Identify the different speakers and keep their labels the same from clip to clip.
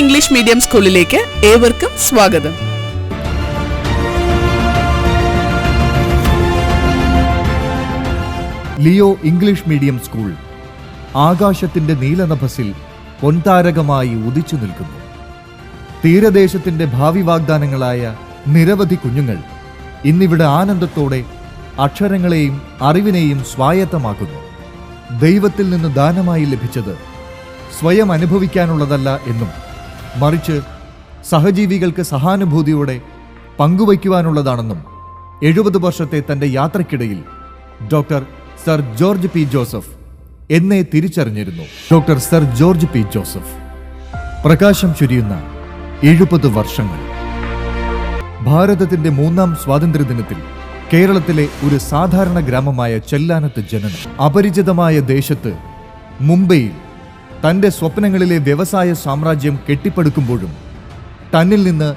Speaker 1: English medium സ്കൂളിലേക്ക് ഏവർക്കും സ്വാഗതം.
Speaker 2: ലിയോ ഇംഗ്ലീഷ് മീഡിയം സ്കൂൾ ആകാശത്തിന്റെ നീലനഭസിൽ പൊൻതാരകമായി ഉദിച്ചു നിൽക്കുന്നു. തീരദേശത്തിന്റെ ഭാവി വാഗ്ദാനങ്ങളായ നിരവധി കുഞ്ഞുങ്ങൾ ഇന്നിവിടെ ആനന്ദത്തോടെ അക്ഷരങ്ങളെയും അറിവിനെയും സ്വായത്തമാക്കുന്നു. ദൈവത്തിൽ നിന്ന് ദാനമായി ലഭിച്ചത് സ്വയം അനുഭവിക്കാനുള്ളതല്ല എന്നും മറിച്ച് സഹജീവികൾക്ക് സഹാനുഭൂതിയോടെ പങ്കുവയ്ക്കുവാനുള്ളതാണെന്നും 70 വർഷത്തെ തന്റെ യാത്രക്കിടയിൽ doctor sir George P Joseph എന്നെ തിരിച്ചറിഞ്ഞിരുന്നു. Doctor sir George P Joseph പ്രകാശം ചൊരിയുന്ന 70 വർഷങ്ങൾ. ഭാരതത്തിന്റെ 3ാം സ്വാതന്ത്ര്യദിനത്തിൽ കേരളത്തിലെ ഒരു സാധാരണ ഗ്രാമമായ ചെല്ലാനത്ത് ജനനം. അപരിചിതമായ ദേശത്ത് മുംബൈയിൽ തൻ്റെ സ്വപ്നങ്ങളിലെ വ്യവസായ സാമ്രാജ്യം കെട്ടിപ്പടുക്കുമ്പോഴും തന്നിൽ നിന്ന്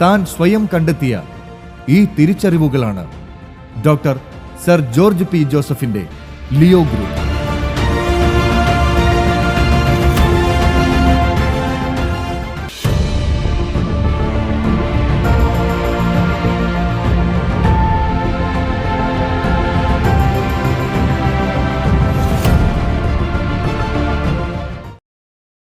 Speaker 2: താൻ സ്വയം കണ്ടെത്തിയ ഈ തിരിച്ചറിവുകളാണ് ഡോക്ടർ സർ ജോർജ് പി ജോസഫിന്റെ ലിയോ ഗ്രൂപ്പ്.